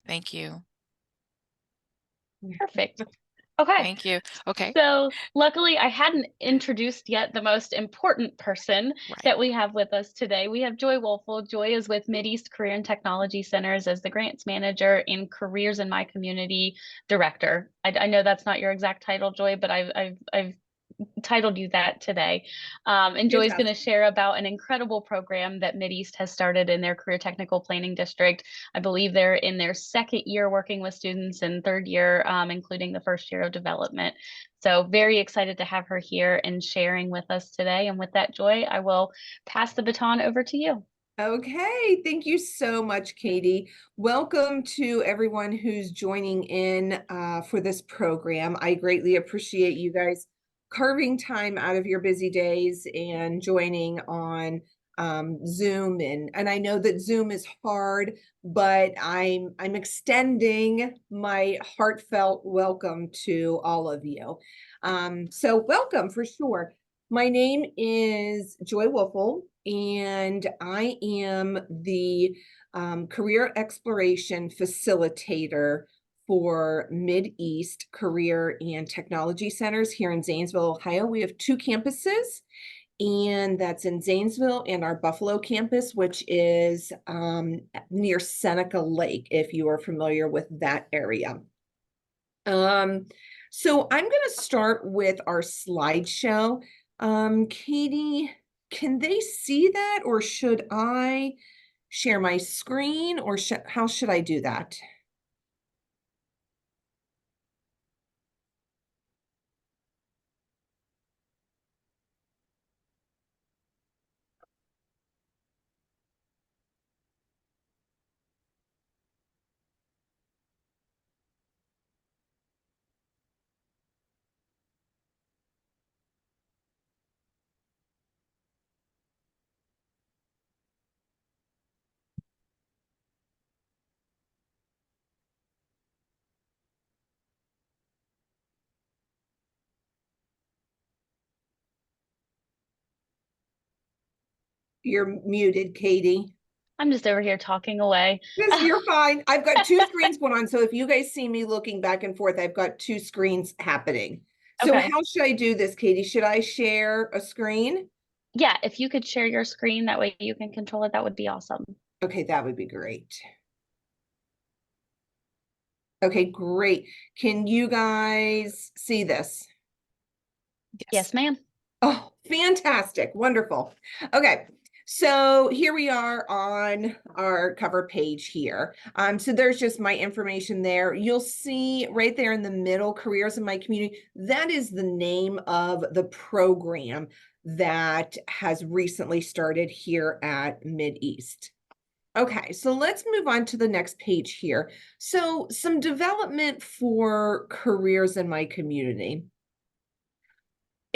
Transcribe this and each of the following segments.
Thank you. Perfect. Okay. Thank you. Okay. So luckily, I hadn't introduced yet the most important person Right. that we have with us today. We have Joy Wolfel. Joy is with Mideast Career and Technology Centers as the grants manager and Careers in My Community director. I know that's not your exact title, Joy, but I've titled you that today. And Joy's going to Fantastic. share about an incredible program that Mideast has started in their Career Technical Planning District. I believe they're in their second year working with students and third year, including the first year of development. So very excited to have her here and sharing with us today. And with that, Joy, I will pass the baton over to you. Okay, thank you so much, Katie. Welcome to everyone who's joining in for this program. I greatly appreciate you guys carving time out of your busy days and joining on Zoom. And I know that Zoom is hard, but I'm extending my heartfelt welcome to all of you. So welcome for sure. My name is Joy Wolfel, and I am the career exploration facilitator for Mideast Career and Technology Centers here in Zanesville, Ohio. We have two campuses, and that's in Zanesville and our Buffalo campus, which is near Seneca Lake, if you are familiar with that area. So I'm going to start with our slideshow. Katie, can they see that, or should I share my screen, or how should I do that? You're muted, Katie. I'm just over here talking away. Yes, you're fine. I've got two screens going on. So if you guys see me looking back and forth, I've got two screens happening. So Okay. how should I do this, Katie? Should I share a screen? Yeah, if you could share your screen, that way you can control it, that would be awesome. Okay, that would be great. Okay, great. Can you guys see this? Yes, Yes. ma'am. Oh, fantastic. Wonderful. Okay. So here we are on our cover page here. So there's just my information there. You'll see right there in the middle, Careers in My Community. That is the name of the program that has recently started here at Mideast. Okay, so let's move on to the next page here. So some development for Careers in My Community.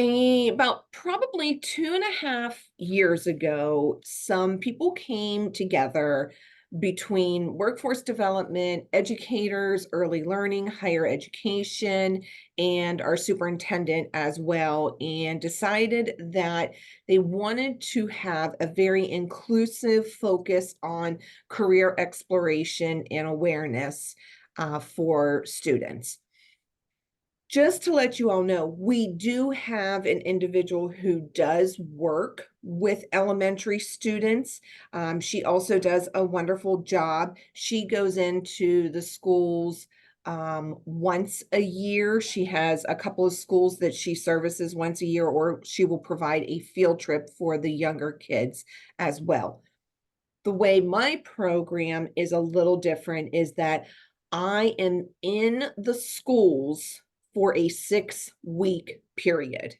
About probably 2.5 years ago, some people came together between workforce development, educators, early learning, higher education, and our superintendent as well, and decided that they wanted to have a very inclusive focus on career exploration and awareness for students. Just to let you all know, we do have an individual who does work with elementary students. She also does a wonderful job. She goes into the schools once a year. She has a couple of schools that she services once a year, or she will provide a field trip for the younger kids as well. The way my program is a little different is that I am in the schools for a 6-week period.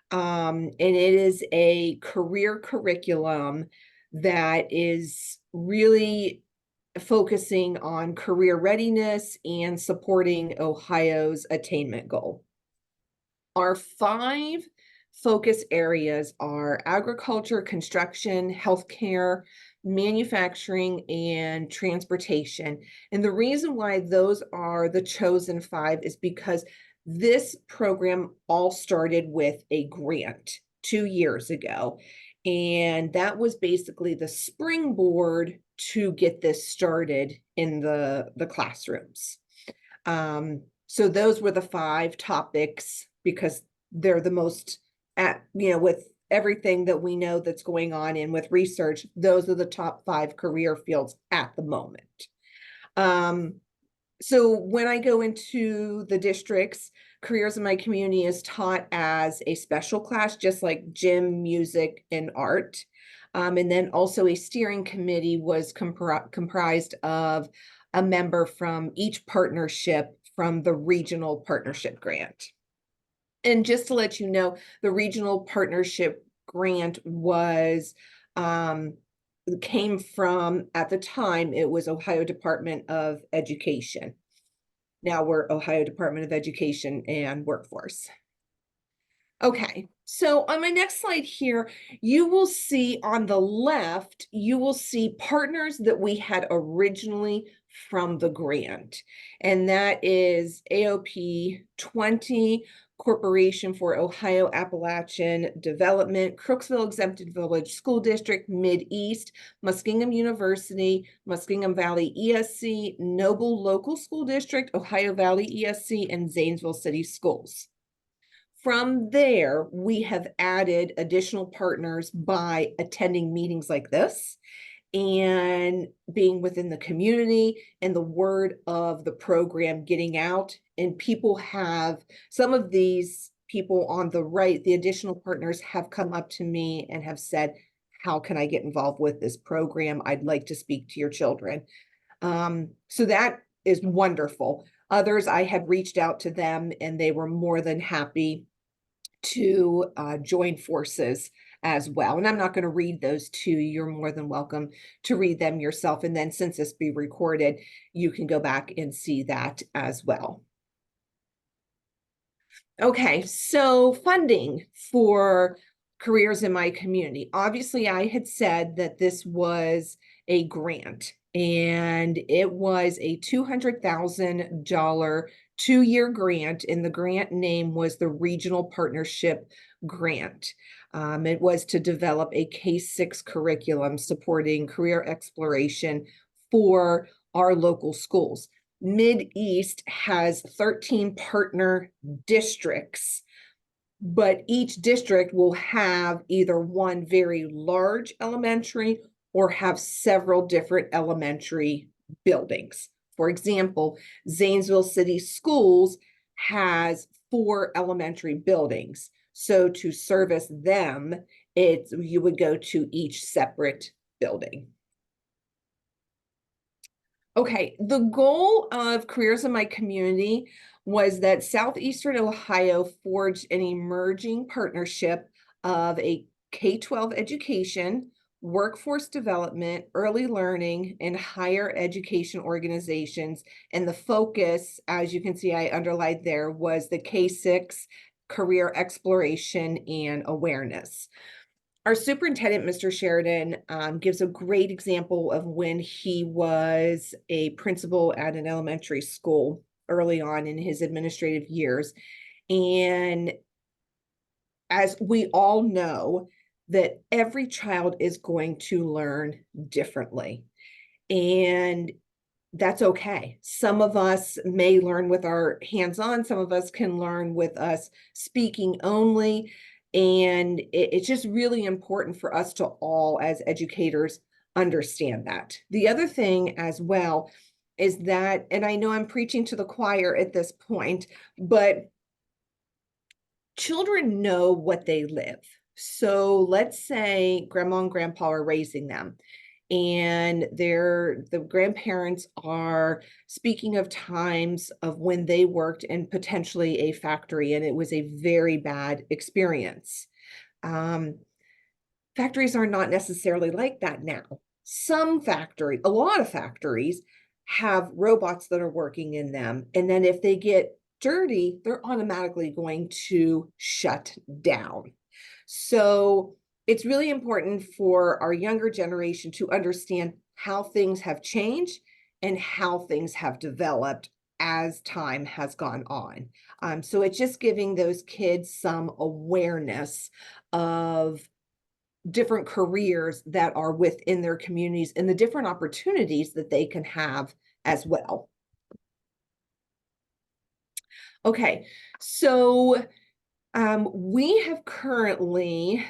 And it is a career curriculum that is really focusing on career readiness and supporting Ohio's attainment goal. Our 5 focus areas are agriculture, construction, healthcare, manufacturing, and transportation. And the reason why those are the chosen 5 is because this program all started with a grant 2 years ago. And that was basically the springboard to get this started in the classrooms. So those were the 5 topics because they're the most with everything that we know that's going on and with research, those are the top 5 career fields at the moment. Um, so when I go into the districts, careers in my community is taught as a special class, just like gym, music, and art. And then also a steering committee was comprised of a member from each partnership from the regional partnership grant. And just to let you know, the regional partnership grant was came from, at the time, it was Ohio Department of Education. Now we're Ohio Department of Education and Workforce. Okay, so on my next slide here, you will see on the left, you will see partners that we had originally from the grant. And that is AOP 20, Corporation for Ohio Appalachian Development, Crooksville Exempted Village School District, Mid-East, Muskingum University, Muskingum Valley ESC, Noble Local School District, Ohio Valley ESC, and Zanesville City Schools. From there, we have added additional partners by attending meetings like this and being within the community and the word of the program getting out. And people have, some of these people on the right, the additional partners have come up to me and have said, how can I get involved with this program? I'd like to speak to your children. So that is wonderful. Others, I had reached out to them and they were more than happy to join forces as well. And I'm not going to read those to you. You're more than welcome to read them yourself. And then since this be recorded, you can go back and see that as well. Okay, so funding for careers in my community. Obviously, I had said that this was a grant, and it was a $200,000 two-year grant, and the grant name was the Regional Partnership Grant. It was to develop a K-6 curriculum supporting career exploration for our local schools. Mid-East has 13 partner districts, but each district will have either one very large elementary or have several different elementary buildings. For example, Zanesville City Schools has 4 elementary buildings. So to service them, you would go to each separate building. Okay, the goal of Careers in My Community was that Southeastern Ohio forged an emerging partnership of a K-12 education, workforce development, early learning, and higher education organizations. And the focus, as you can see, I underlined there, was the K-6 career exploration and awareness. Our superintendent, Mr. Sheridan, gives a great example of when he was a principal at an elementary school early on in his administrative years. And as we all know, that every child is going to learn differently. And that's okay. Some of us may learn with our hands-on, some of us can learn with us speaking only. And it's just really important for us to all, as educators, understand that. The other thing as well is that, and I know I'm preaching to the choir at this point, but children know what they live. So let's say grandma and grandpa are raising them and the grandparents are speaking of times of when they worked in potentially a factory and it was a very bad experience. Factories are not necessarily like that now. Some factories, a lot of factories have robots that are working in them. And then if they get dirty, they're automatically going to shut down. So it's really important for our younger generation to understand how things have changed and how things have developed as time has gone on. So it's just giving those kids some awareness of different careers that are within their communities and the different opportunities that they can have as well. Okay, so we have currently,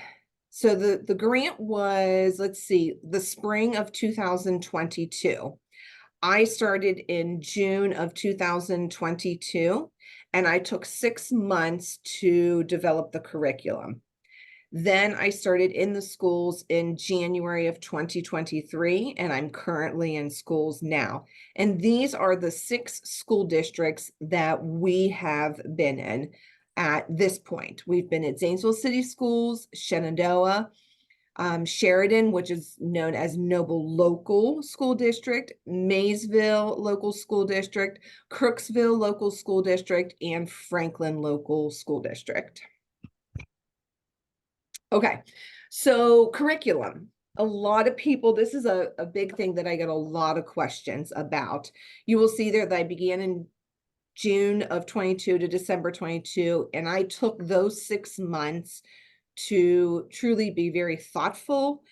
so the grant was, let's see, the spring of 2022. I started in June of 2022, and I took 6 months to develop the curriculum. Then I started in the schools in January of 2023, and I'm currently in schools now. And these are the 6 school districts that we have been in at this point. We've been at Zanesville City Schools, Shenandoah, Sheridan, which is known as Noble Local School District, Maysville Local School District, Crooksville Local School District, and Franklin Local School District. Okay, so curriculum. A lot of people, this is a big thing that I get a lot of questions about. You will see there that I began in June of 22 to December 22, and I took those 6 months to truly be very thoughtful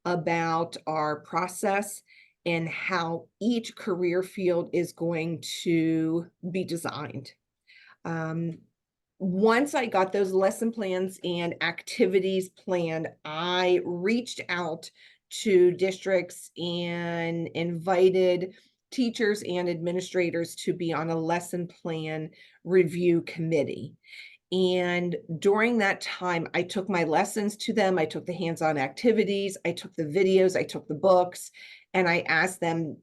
about our process and how each career field is going to be designed. Um, Once I got those lesson plans and activities planned, I reached out to districts and invited teachers and administrators to be on a lesson plan review committee. And during that time, I took my lessons to them. I took the hands-on activities, I took the videos, I took the books, and I asked them,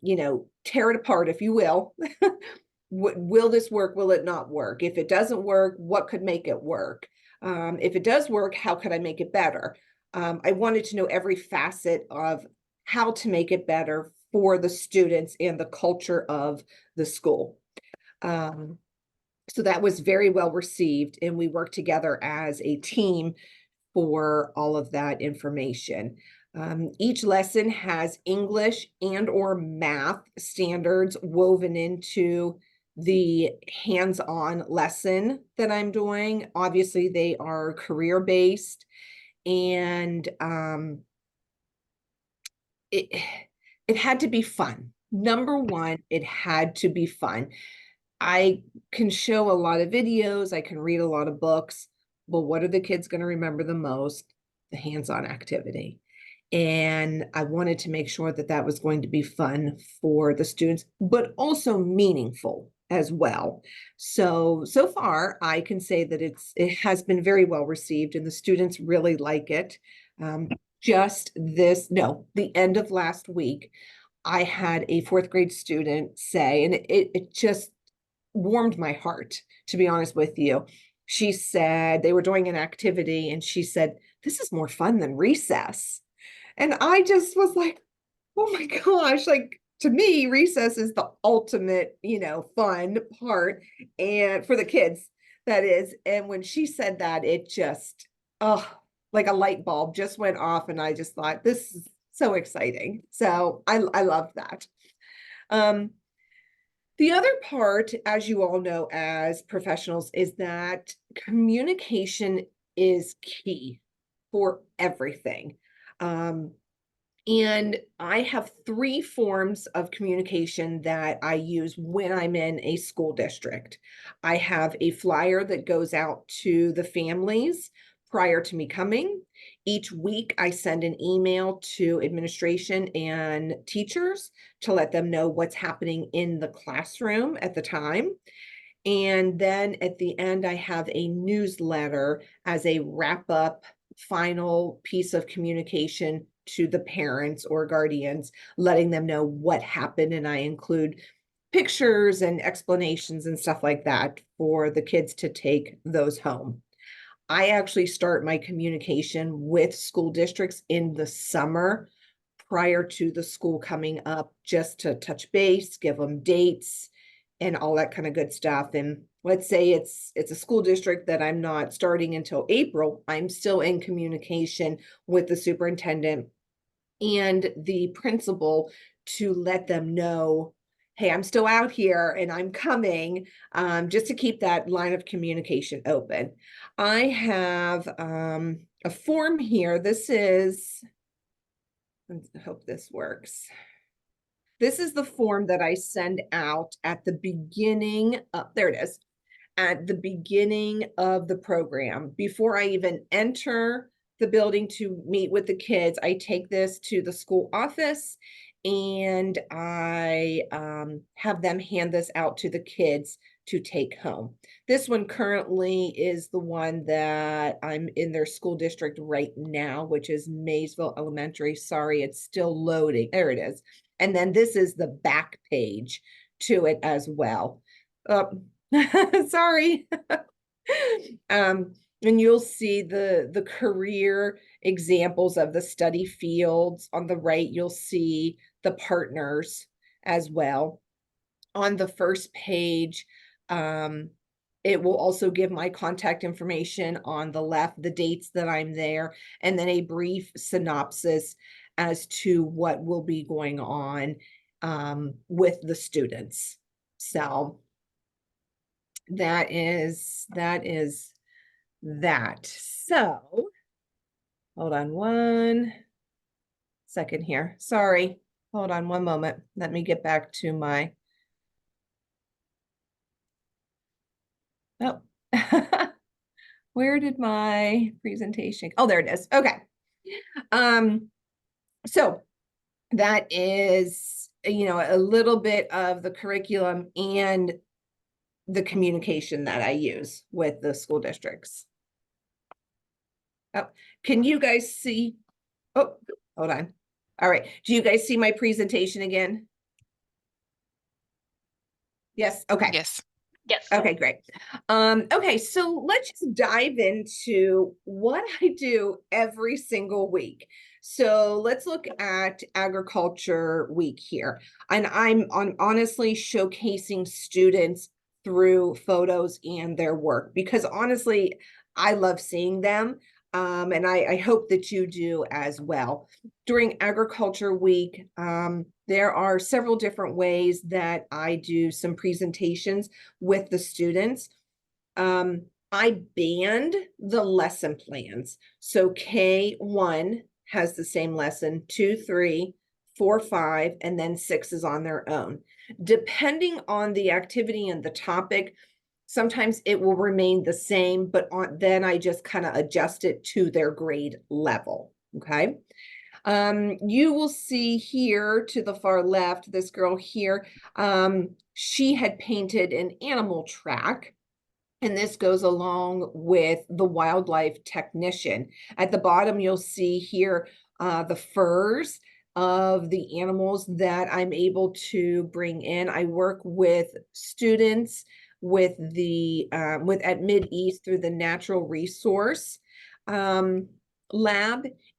tear it apart, if you will. Will this work? Will it not work? If it doesn't work, what could make it work? If it does work, how could I make it better? I wanted to know every facet of how to make it better for the students and the culture of the school. So that was very well received, and we worked together as a team for all of that information. Each lesson has English and or math standards woven into the hands-on lesson that I'm doing. Obviously, they are career-based, and it it had to be fun. Number one, it had to be fun. I can show a lot of videos, I can read a lot of books, but what are the kids going to remember the most? The hands-on activity. And I wanted to make sure that that was going to be fun for the students, but also meaningful as well. So far, I can say that it has been very well received, and the students really like it. The end of last week, I had a 4th grade student say, and it just warmed my heart, to be honest with you. She said they were doing an activity, and she said, "This is more fun than recess." And I just was like, oh my gosh, like to me, recess is the ultimate, fun part, and for the kids, that is. And when she said that, it just, oh, like a light bulb just went off, and I just thought, this is so exciting. So I love that. Um, the other part, as you all know, as professionals, is that communication is key for everything. Um, and I have 3 forms of communication that I use when I'm in a school district. I have a flyer that goes out to the families prior to me coming. Each week, I send an email to administration and teachers to let them know what's happening in the classroom at the time. And then at the end, I have a newsletter as a wrap up final piece of communication to the parents or guardians, letting them know what happened. And I include pictures and explanations and stuff like that for the kids to take those home. I actually start my communication with school districts in the summer prior to the school coming up, just to touch base, give them dates and all that kind of good stuff. And let's say it's a school district that I'm not starting until April, I'm still in communication with the superintendent and the principal to let them know, hey, I'm still out here and I'm coming, just to keep that line of communication open. I have a form here. This is, I hope this works. This is the form that I send out at the beginning. There it is. At the beginning of the program. Before I even enter the building to meet with the kids, I take this to the school office and I have them hand this out to the kids to take home. This one currently is the one that I'm in their school district right now, which is Maysville Elementary. Sorry, it's still loading. There it is. And then this is the back page to it as well. Sorry. And you'll see the career examples of the study fields. On the right, you'll see the partners as well. On the first page, it will also give my contact information. On the left, the dates that I'm there, and then a brief synopsis as to what will be going on with the students. So that. So hold on one second here. Sorry. Hold on one moment. Let me get back to my, oh, where did my presentation? Oh, there it is. Okay. So that is, a little bit of the curriculum and the communication that I use with the school districts. Oh, can you guys see? Oh, hold on. All right. Do you guys see my presentation again? Yes. Okay. Yes. Yes. Okay, great. Okay, so let's just dive into what I do every single week. So let's look at Agriculture Week here. And I'm honestly showcasing students through photos and their work because honestly, I love seeing them. And I hope that you do as well. During Agriculture Week, there are several different ways that I do some presentations with the students. I band the lesson plans. So K1 has the same lesson, 2, 3, 4, 5, and then 6 is on their own. Depending on the activity and the topic, sometimes it will remain the same, but then I just kind of adjust it to their grade level, okay? You will see here to the far left, this girl here, she had painted an animal track. And this goes along with the wildlife technician. At the bottom, you'll see here the furs of the animals that I'm able to bring in. I work with students with at Mid-East through the Natural Resource Lab,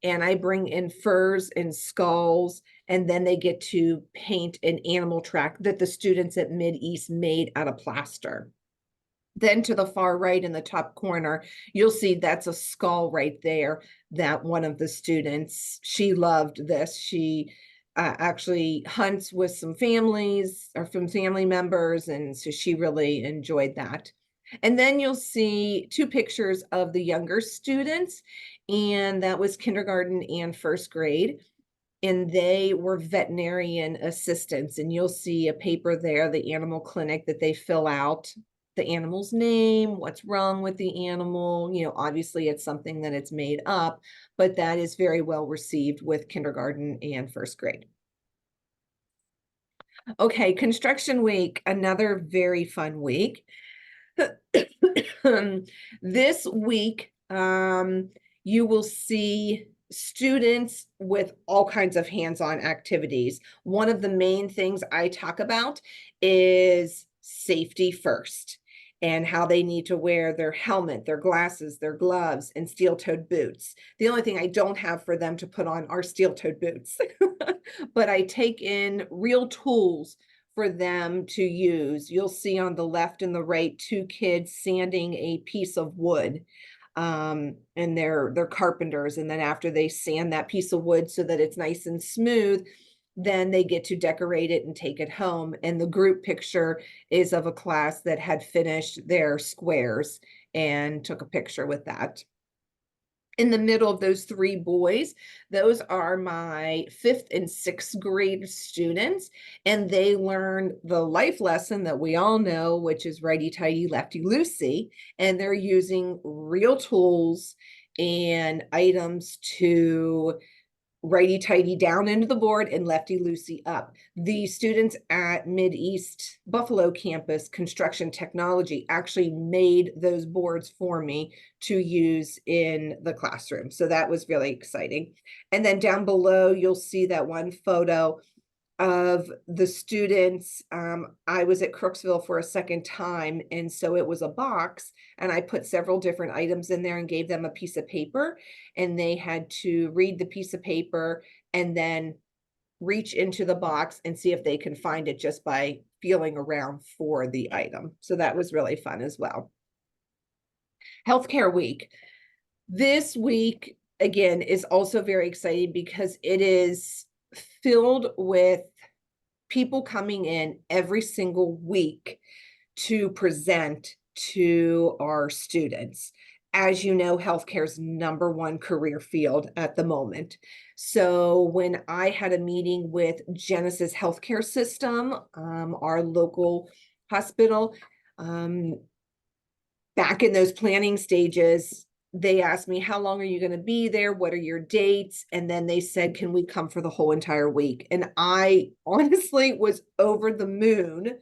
and I bring in furs and skulls, and then they get to paint an animal track that the students at Mid-East made out of plaster. Then to the far right in the top corner, you'll see that's a skull right there that one of the students, she loved this. She actually hunts with some families or some family members, and so she really enjoyed that. And then you'll see 2 pictures of the younger students, and that was kindergarten and first grade. And they were veterinarian assistants, and you'll see a paper there, the animal clinic that they fill out, the animal's name, what's wrong with the animal. Obviously it's something that it's made up, but that is very well received with kindergarten and first grade. Okay, construction week, another very fun week. This week, you will see students with all kinds of hands-on activities. One of the main things I talk about is safety first and how they need to wear their helmet, their glasses, their gloves, and steel-toed boots. The only thing I don't have for them to put on are steel-toed boots, but I take in real tools for them to use. You'll see on the left and the right 2 kids sanding a piece of wood, and they're carpenters. And then after they sand that piece of wood so that it's nice and smooth, then they get to decorate it and take it home. And the group picture is of a class that had finished their squares and took a picture with that. In the middle of those three boys, those are my 5th and 6th grade students, and they learned the life lesson that we all know, which is righty tighty, lefty loosey, and they're using real tools and items to righty tighty down into the board and lefty loosey up. The students at Mid-East Buffalo campus construction technology actually made those boards for me to use in the classroom. So that was really exciting. And then down below, you'll see that one photo of the students. I was at Crooksville for a second time, and so it was a box, and I put several different items in there and gave them a piece of paper, and they had to read the piece of paper and then reach into the box and see if they can find it just by feeling around for the item. So that was really fun as well. Healthcare Week. This week, again, is also very exciting because it is filled with people coming in every single week to present to our students. As you know, healthcare is #1 career field at the moment. So when I had a meeting with Genesis Healthcare System, our local hospital, um, back in those planning stages, they asked me, how long are you going to be there? What are your dates? And then they said, can we come for the whole entire week? And I honestly was over the moon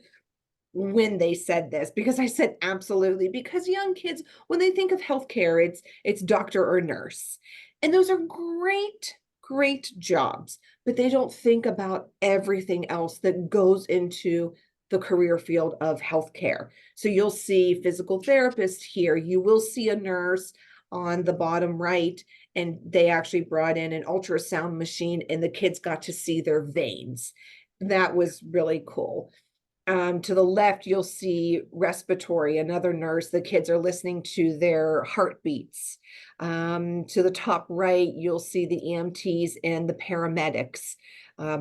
when they said this, because I said absolutely, because young kids, when they think of healthcare, it's doctor or nurse. And those are great jobs, but they don't think about everything else that goes into the career field of healthcare. So you'll see physical therapists here, you will see a nurse on the bottom right, and they actually brought in an ultrasound machine and the kids got to see their veins. That was really cool. To the left, you'll see respiratory, another nurse. The kids are listening to their heartbeats. To the top right, you'll see the EMTs and the paramedics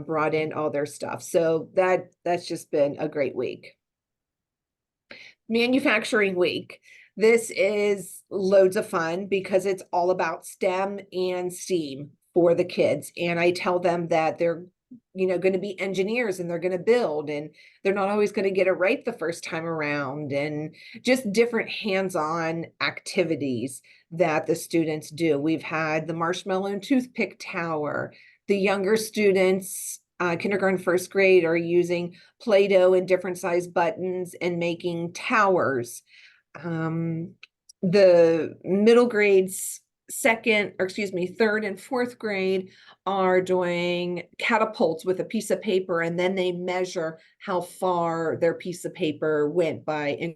brought in all their stuff. So that's just been a great week. Manufacturing Week. This is loads of fun because it's all about STEM and STEAM for the kids. And I tell them that they're going to be engineers and they're going to build, and they're not always going to get it right the first time around, and just different hands-on activities that the students do. We've had the marshmallow and toothpick tower. The younger students, kindergarten, 1st grade, are using Play-Doh and different size buttons and making towers. The middle grades, 3rd and 4th grade, are doing catapults with a piece of paper, and then they measure how far their piece of paper went by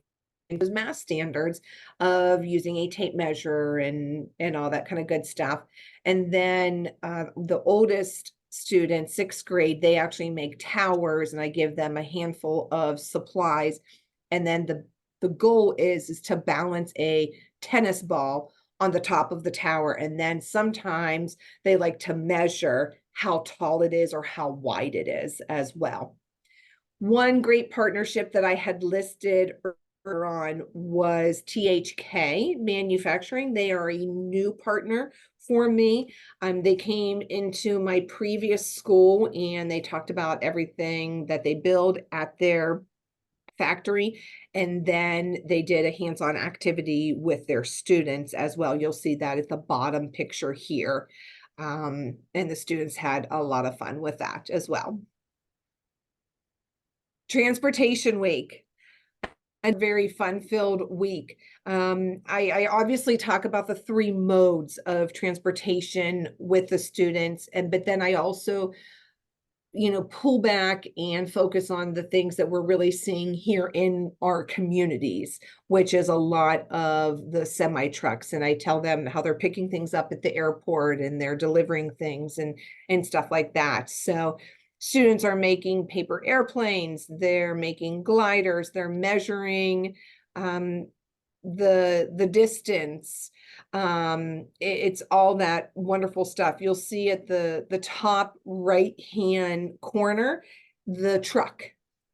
those math standards of using a tape measure and all that kind of good stuff. And then the oldest student, 6th grade, they actually make towers, and I give them a handful of supplies. And then the goal is to balance a tennis ball on the top of the tower. And then sometimes they like to measure how tall it is or how wide it is as well. One great partnership that I had listed earlier on was THK Manufacturing. They are a new partner for me. They came into my previous school and they talked about everything that they build at their factory, and then they did a hands-on activity with their students as well. You'll see that at the bottom picture here. And the students had a lot of fun with that as well. Transportation Week, a very fun-filled week. I obviously talk about the 3 modes of transportation with the students, but then I also pull back and focus on the things that we're really seeing here in our communities, which is a lot of the semi trucks. And I tell them how they're picking things up at the airport and they're delivering things and stuff like that. So students are making paper airplanes, they're making gliders, they're measuring the distance. It's all that wonderful stuff. You'll see at the top right hand corner the truck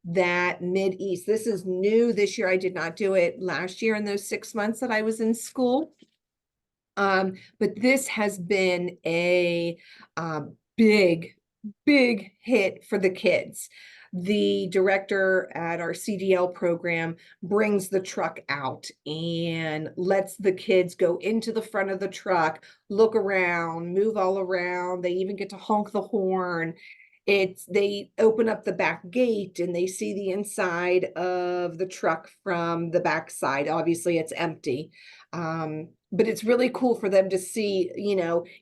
that Mid-East. This is new this year. I did not do it last year in those 6 months that I was in school. But this has been a big, big hit for the kids. The director at our CDL program brings the truck out and lets the kids go into the front of the truck, look around, move all around. They even get to honk the horn. They open up the back gate and they see the inside of the truck from the back side. Obviously, it's empty. But it's really cool for them to see,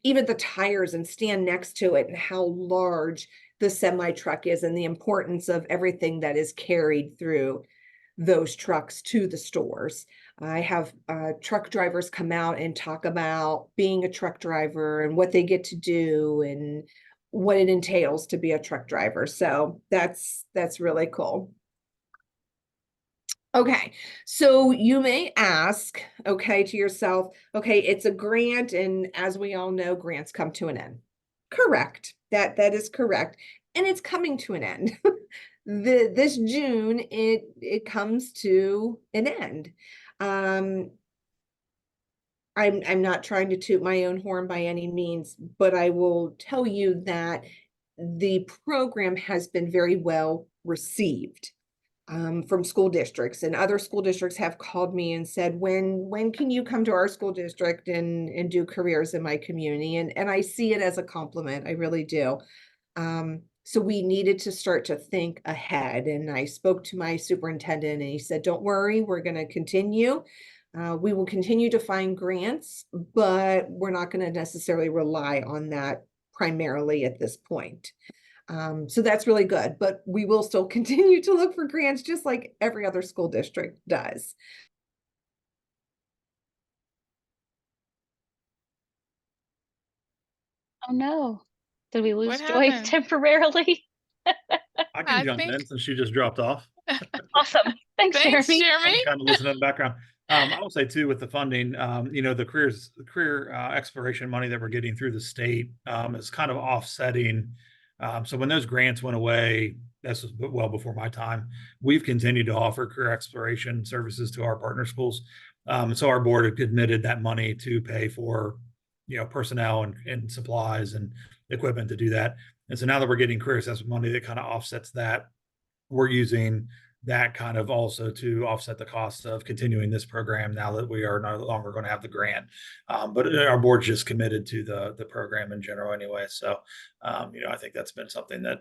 even the tires and stand next to it and how large the semi truck is and the importance of everything that is carried through those trucks to the stores. I have truck drivers come out and talk about being a truck driver and what they get to do and what it entails to be a truck driver. So that's really cool. Okay, so you may ask, okay, to yourself, okay, it's a grant, and as we all know, grants come to an end. Correct. That is correct. And it's coming to an end. This June, it comes to an end. I'm not trying to toot my own horn by any means, but I will tell you that the program has been very well received from school districts, and other school districts have called me and said, when can you come to our school district and do careers in my community? And I see it as a compliment. I really do. So we needed to start to think ahead. And I spoke to my superintendent and he said, don't worry, we're going to continue. We will continue to find grants, but we're not going to necessarily rely on that primarily at this point. So that's really good, but we will still continue to look for grants just like every other school district does. Oh no. Did we What lose Joy happened? temporarily? I can I jump think in since she just dropped off. Awesome. Thanks, thanks, Jeremy. I'm Jeremy. kind of listening in the background. I will say too, with the funding, the career exploration money that we're getting through the state is kind of offsetting. So when those grants went away, this was well before my time, we've continued to offer career exploration services to our partner schools. So our board had committed that money to pay for, personnel and supplies and equipment to do that. And so now that we're getting career assessment money that kind of offsets that, we're using that kind of also to offset the cost of continuing this program now that we are no longer going to have the grant. But our board's just committed to the program in general anyway. So, I think that's been something that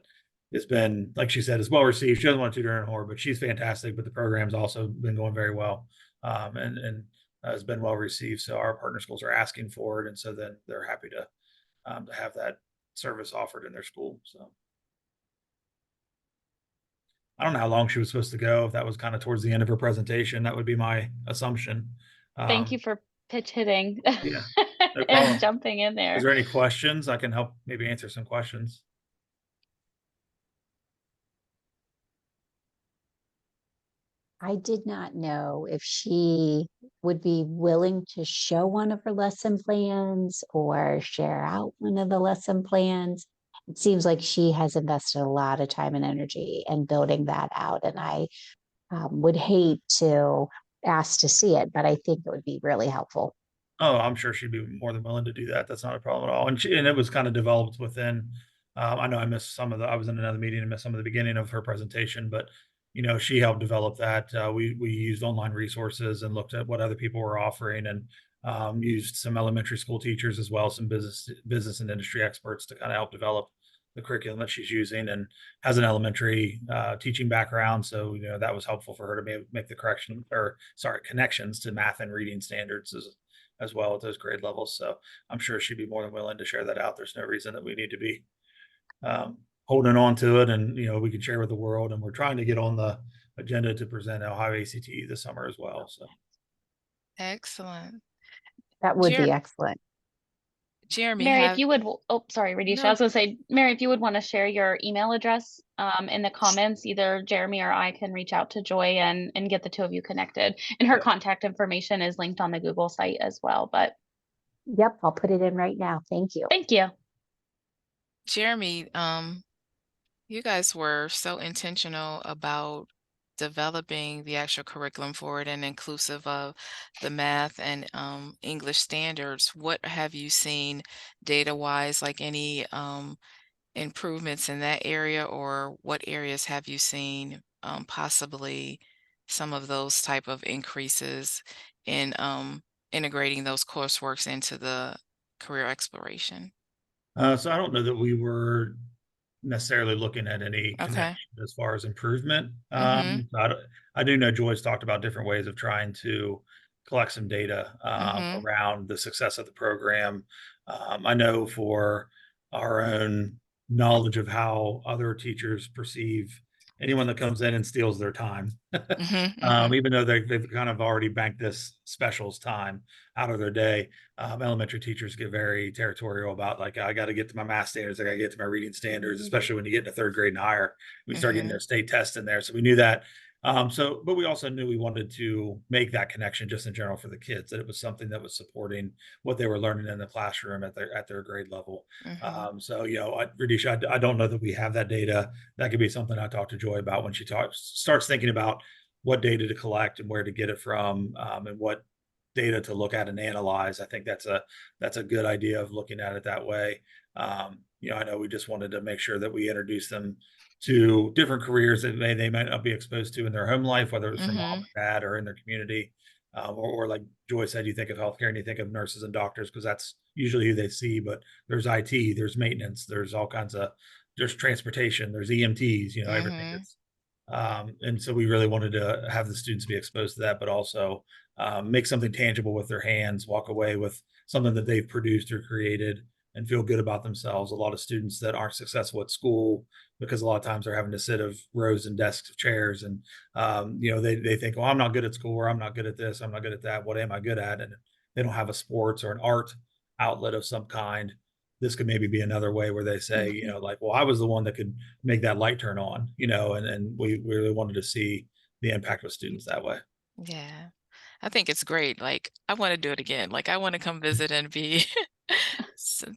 has been, like she said, is well received. She doesn't want to tutor in her, but she's fantastic. But the program's also been going very well, and has been well received. So our partner schools are asking for it, and so then they're happy to have that service offered in their school. So. I don't know how long she was supposed to go. If that was kind of towards the end of her presentation, that would be my assumption. Thank you for pitch hitting Yeah, no and problem. jumping in there. Is there any questions? I can help maybe answer some questions. I did not know if she would be willing to show one of her lesson plans or share out one of the lesson plans. It seems like she has invested a lot of time and energy in building that out. And I would hate to ask to see it, but I think it would be really helpful. Oh, I'm sure she'd be more than willing to do that. That's not a problem at all. And it was kind of developed within. I know I missed some of the. I was in another meeting and missed some of the beginning of her presentation, but she helped develop that. We used online resources and looked at what other people were offering, and used some elementary school teachers as well, some business and industry experts to kind of help develop the curriculum that she's using, and has an elementary teaching background. So, that was helpful for her to make the connections to math and reading standards as well at those grade levels. So I'm sure she'd be more than willing to share that out. There's no reason that we need to be holding on to it, and we can share with the world. And we're trying to get on the agenda to present Ohio ACT this summer as well. So Excellent. That would be excellent. Jeremy, Mary, if have you would, oh, sorry, Radisha. I no. was gonna say, Mary, if you would want to share your email address in the comments, either Jeremy or I can reach out to Joy and get the two of you connected. And her Yeah. contact information is linked on the Google site as well. But Yep, I'll put it in right now. Thank you. thank you. Jeremy, you guys were so intentional about developing the actual curriculum for it and inclusive of the math and English standards. What have you seen data-wise, like any improvements in that area, or what areas have you seen possibly some of those type of increases in integrating those courseworks into the career exploration? So I don't know that we were necessarily looking at any Okay. connection as far as improvement. Mm-hmm. I do know Joy's talked about different ways of trying to collect some data Mm-hmm. around the success of the program. I know for our own knowledge of how other teachers perceive anyone that comes in and steals their time, Mm-hmm. Mm-hmm. even though they've kind of already banked this specials time out of their day. Elementary teachers get very territorial about, like, I got to get to my math standards, I got to get to my reading standards, especially when you get into third grade and higher. We start getting Mm-hmm. their state tests in there, so we knew that. But we also knew we wanted to make that connection just in general for the kids, that it was something that was supporting what they were learning in the classroom at their grade level. Mm-hmm. Radisha, I don't know that we have that data. That could be something I talk to Joy about when she starts thinking about what data to collect and where to get it from, and what data to look at and analyze. I think that's a good idea of looking at it that way. I know we just wanted to make sure that we introduce them to different careers that they might not be exposed to in their home life, whether it's from mom Mm-hmm. or dad or in their community. Or like Joy said, you think of healthcare and you think of nurses and doctors because that's usually who they see. But there's IT, there's maintenance, there's all kinds of, there's transportation, there's EMTs, everything Mm-hmm. that's and so we really wanted to have the students be exposed to that, but also make something tangible with their hands, walk away with something that they've produced or created and feel good about themselves. A lot of students that aren't successful at school because a lot of times they're having to sit of rows and desks of chairs, and they think, oh, I'm not good at school, or I'm not good at this, I'm not good at that. What am I good at? And they don't have a sports or an art outlet of some kind. This could maybe be another way where they say, like, well, I was the one that could make that light turn on, and we really wanted to see the impact with students that way. Yeah. I think it's great. Like, I want to do it again. Like, I want to come visit and be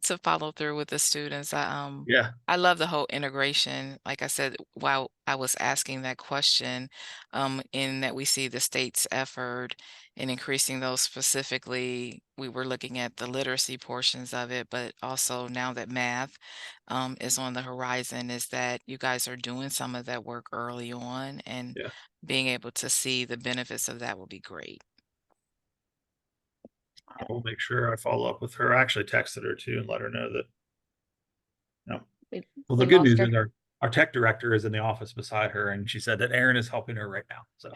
to follow through with the students. Yeah. I love the whole integration. Like I said, while I was asking that question, in that we see the state's effort in increasing those specifically, we were looking at the literacy portions of it, but also now that math is on the horizon, is that you guys are doing some of that work early on, and Yeah. being able to see the benefits of that will be great. I will make sure I follow up with her. I actually texted her too and let her know that, no. We, Well, the we good lost news her. is our tech director is in the office beside her, and she said that Aaron is helping her right now. So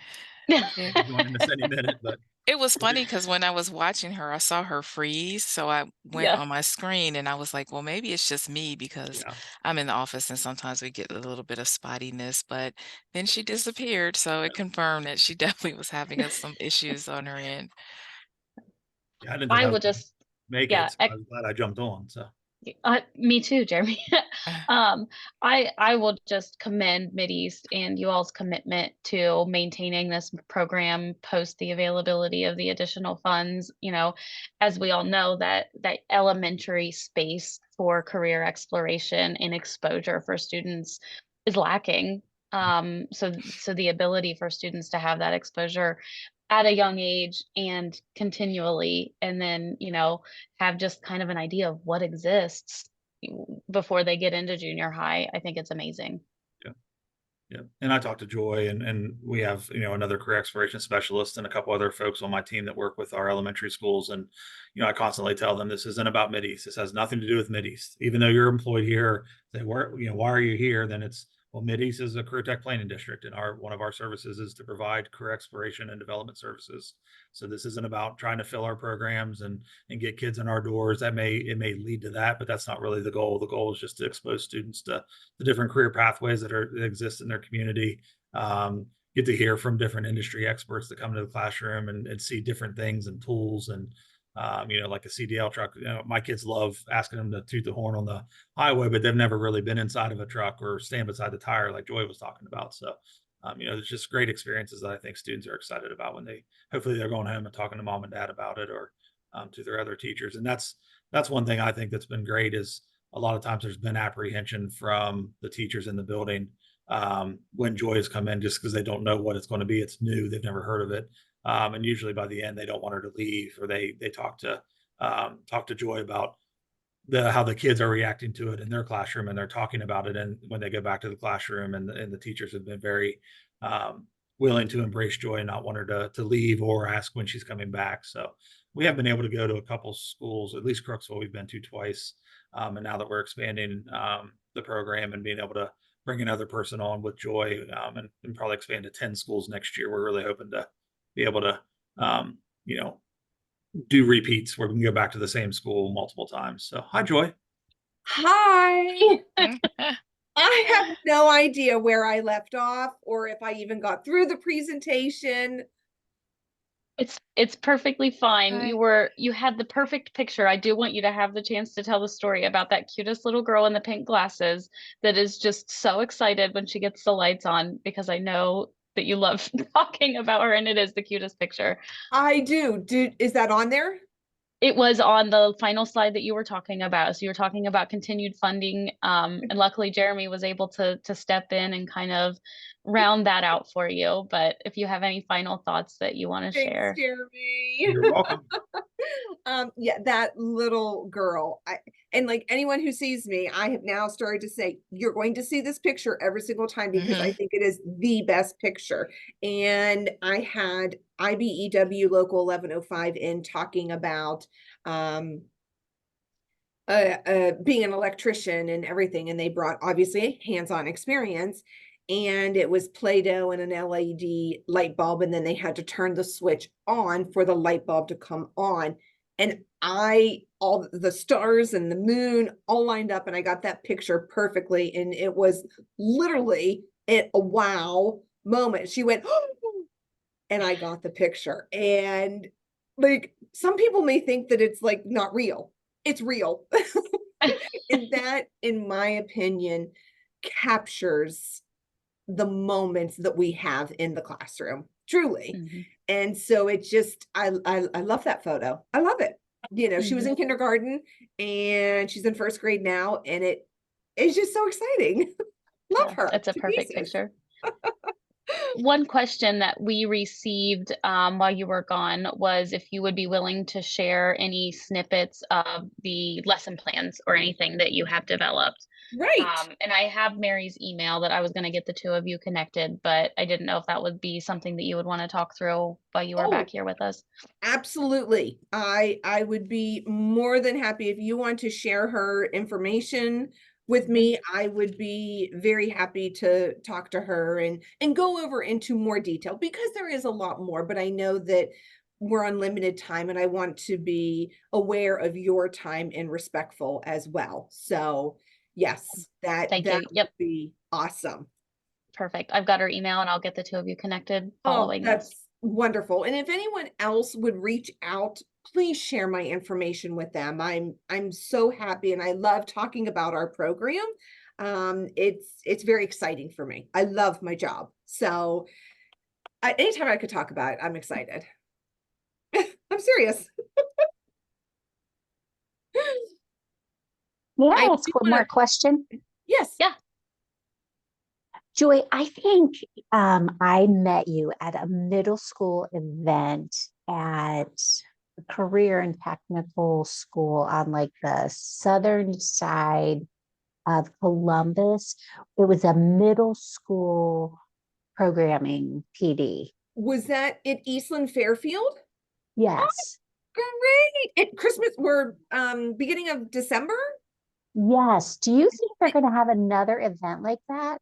Yeah. she'll be joining us any minute, but It was funny because when I was watching her, I saw her freeze, so I went Yeah. on my screen and I was like, "Well, maybe it's just me because yeah. I'm in the office and sometimes we get a little bit of spottiness." But then she disappeared, so it confirmed that she definitely was having some issues on her end. Yeah, I didn't think I I was will gonna just, make yeah, it, so I was glad I jumped on. So me too, Jeremy. Uh, um, I will just commend Mideast and you all's commitment to maintaining this program post the availability of the additional funds. As we all know, that elementary space for career exploration and exposure for students is lacking. So the ability for students to have that exposure at a young age and continually, and then have just kind of an idea of what exists before they get into junior high. I think it's amazing. yeah. Yeah. And I talked to Joy, and we have, another career exploration specialist and a couple other folks on my team that work with our elementary schools. And, I constantly tell them this isn't about Mideast. This has nothing to do with Mideast. Even though you're employed here, say, why are you here? Then it's, well, Mideast is a career tech planning district, and one of our services is to provide career exploration and development services. So this isn't about trying to fill our programs and get kids in our doors. It may lead to that, but that's not really the goal. The goal is just to expose students to the different career pathways that exist in their community. Get to hear from different industry experts that come to the classroom and see different things and tools and like a CDL truck. My kids love asking them to toot the horn on the highway, but they've never really been inside of a truck or stand beside the tire like Joy was talking about. So, there's just great experiences that I think students are excited about when hopefully they're going home and talking to mom and dad about it, or to their other teachers. And that's one thing I think that's been great is a lot of times there's been apprehension from the teachers in the building when Joy has come in, just because they don't know what it's going to be. It's new. They've never heard of it. And usually by the end, they don't want her to leave, or they talk to Joy about how the kids are reacting to it in their classroom, and they're talking about it. And when they go back to the classroom, and the teachers have been very willing to embrace Joy and not want her to leave or ask when she's coming back. So we have been able to go to a couple schools, at least Crooksville, we've been to twice. And now that we're expanding the program and being able to bring another person on with Joy, and probably expand to 10 schools next year, we're really hoping to be able to, um, you know, do repeats where we can go back to the same school multiple times. So, hi, Joy. Hi. Mm. I have no idea where I left off or if I even got through the presentation. It's perfectly fine. Hi. You had the perfect picture. I do want you to have the chance to tell the story about that cutest little girl in the pink glasses that is just so excited when she gets the lights on, because I know that you love talking about her, and it is the cutest picture. I do. Is that on there? It was on the final slide that you were talking about. So you were talking about continued funding, and luckily Jeremy was able to step in and kind of round that out for you. But if you have any final thoughts that you want to Thanks, share. Jeremy. You're welcome. Yeah, that little girl. And like anyone who sees me, I have now started to say, you're going to see this picture every single time because I Mhm. think it is the best picture. And I had IBEW Local 1105 in talking about being an electrician and everything, and they brought obviously hands-on experience, and it was Play-Doh and an LED light bulb, and then they had to turn the switch on for the light bulb to come on. And all the stars and the moon all lined up, and I got that picture perfectly, and it was literally a wow moment. She went, oh, and I got the picture. And like some people may think that it's like not real. It's real. And that, in my opinion, captures the moments that we have in the classroom, truly. Mhm. And so it just, I love that photo. I love it. She was Mhm. in kindergarten and she's in first grade now, and it is just so exciting. Love Yeah, her it's a to perfect pieces. picture. One question that we received while you were gone was if you would be willing to share any snippets of the lesson plans or anything that you have developed. Right. And I have Mary's email that I was going to get the two of you connected, but I didn't know if that would be something that you would want to talk through while you were back Oh, here with us. absolutely. I would be more than happy if you want to share her information with Mhm. me. I would be very happy to talk to her and go over into more detail, because there is a lot more, but I know that we're on limited time and I want to be aware of your time and respectful as well. So, yes, Thank that you. would Yep, be awesome. perfect. I've got her email and I'll get the two of you connected Oh, following this. that's wonderful. And if anyone else would reach out, please share my information with them. I'm so happy and I love talking about our program. It's very exciting for me. I love my job. So anytime I could talk about it, I'm excited. I'm serious. May I I do ask one want more to, question? yes. Yeah. Joy, I think I met you at a middle school event at a career and technical school on like the southern side of Columbus. It was a middle school programming PD. Was that at Eastland Fairfield? Oh, Yes. great. At Christmas, we're beginning of December. Yes. Do you think they're going to have another event like that?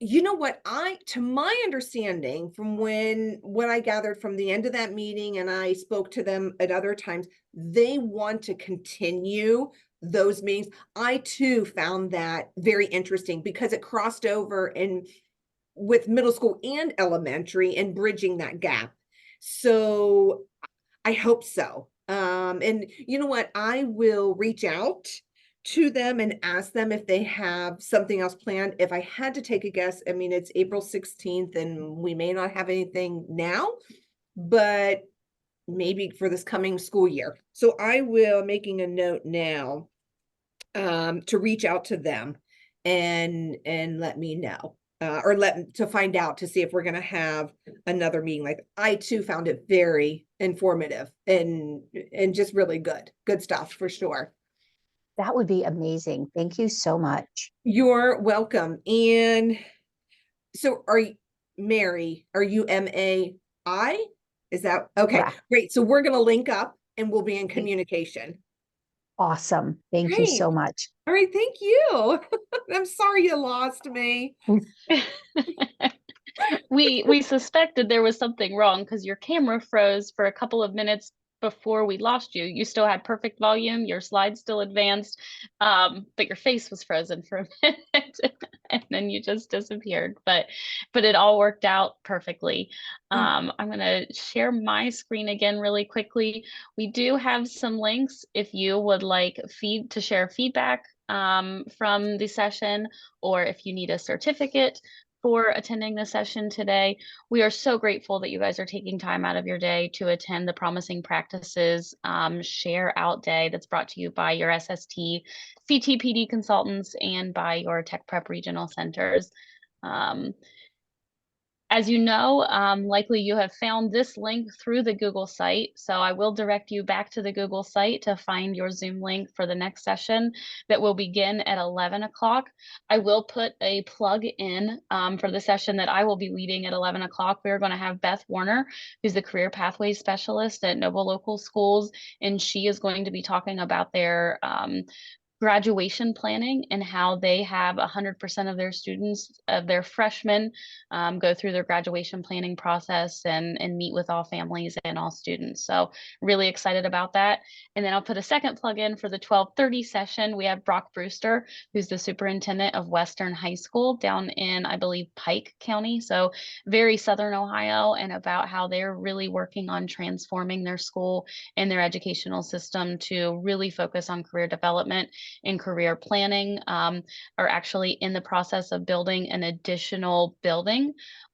You know what, to my understanding, from what I gathered from the end of that meeting, and I spoke to them at other times, they want to continue those meetings. I too found that very interesting because it crossed over in with middle school and elementary and bridging that gap. So I hope so. And you know what? I will reach out to them and ask them if they have something else planned. If I had to take a guess, I mean, it's April 16th and we may not have anything now, but maybe for this coming school year. So I will, making a note now, to reach out to them and let me know. Or to find out to see if we're gonna have another meeting. Like I too found it very informative and just really good stuff for sure. That would be amazing. Thank you so much. You're welcome. And so are you Mary? Are you MAI? Is that okay? Correct. Great. So we're gonna link up and we'll be in communication. Awesome. Thank you Great. so much. All right. Thank you. I'm sorry you lost me. We suspected there was something wrong because your camera froze for a couple of minutes before we lost you. You still had perfect volume, your slides still advanced, but your face was frozen for a minute, and then you just disappeared. But it all worked out perfectly. Oh, I'm gonna share my screen again really quickly. We do have some links if you would like to share feedback from the session, or if you need a certificate for attending the session today. We are so grateful that you guys are taking time out of your day to attend the Promising Practices Share Out Day that's brought to you by your SST CTPD consultants and by your Tech Prep regional centers. Um, as you know, likely you have found this link through the Google site. So I will direct you back to the Google site to find your Zoom link for the next session that will begin at 11 o'clock. I will put a plug in for the session that I will be leading at 11 o'clock. We're going to have Beth Warner, who's the Career Pathways Specialist at Noble Local Schools, and she is going to be talking about their graduation planning and how they have 100% of their students, of their freshmen, go through their graduation planning process and meet with all families and all students. So really excited about that. And then I'll put a second plug in for the 12:30 session. We have Brock Brewster, who's the superintendent of Western High School down in, I believe, Pike County. So very Southern Ohio, and about how they're really working on transforming their school and their educational system to really focus on career development in career planning, are actually in the process of building an additional building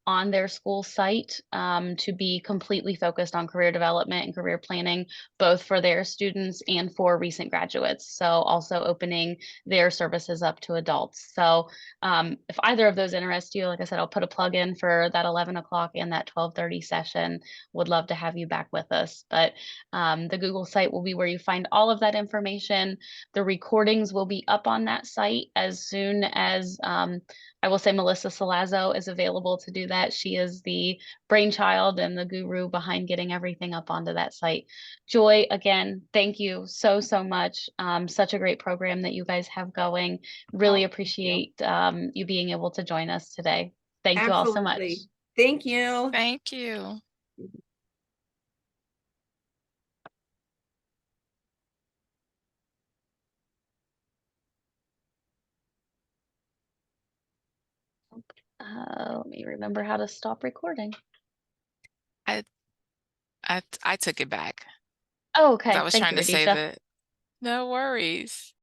on their school site to be completely focused on career development and career planning, both for their students and for recent graduates. So also opening their services up to adults. So if either of those interest you, like I said, I'll put a plug in for that 11 o'clock and that 12:30 session. Would love to have you back with us. But the Google site will be where you find all of that information. The recordings will be up on that site as soon as I will say Melissa Salazzo is available to do that. She is the brainchild and the guru behind getting everything up onto that site. Joy, again, thank you so much. Such a great program that you guys have going. Really thank you. appreciate you being able to join us today. Thank you all so much. Absolutely. Thank you. Thank you. Let me remember how to stop recording. I I took it back Oh, 'cause I okay. was Thank trying you, to save Radisha. it. No worries.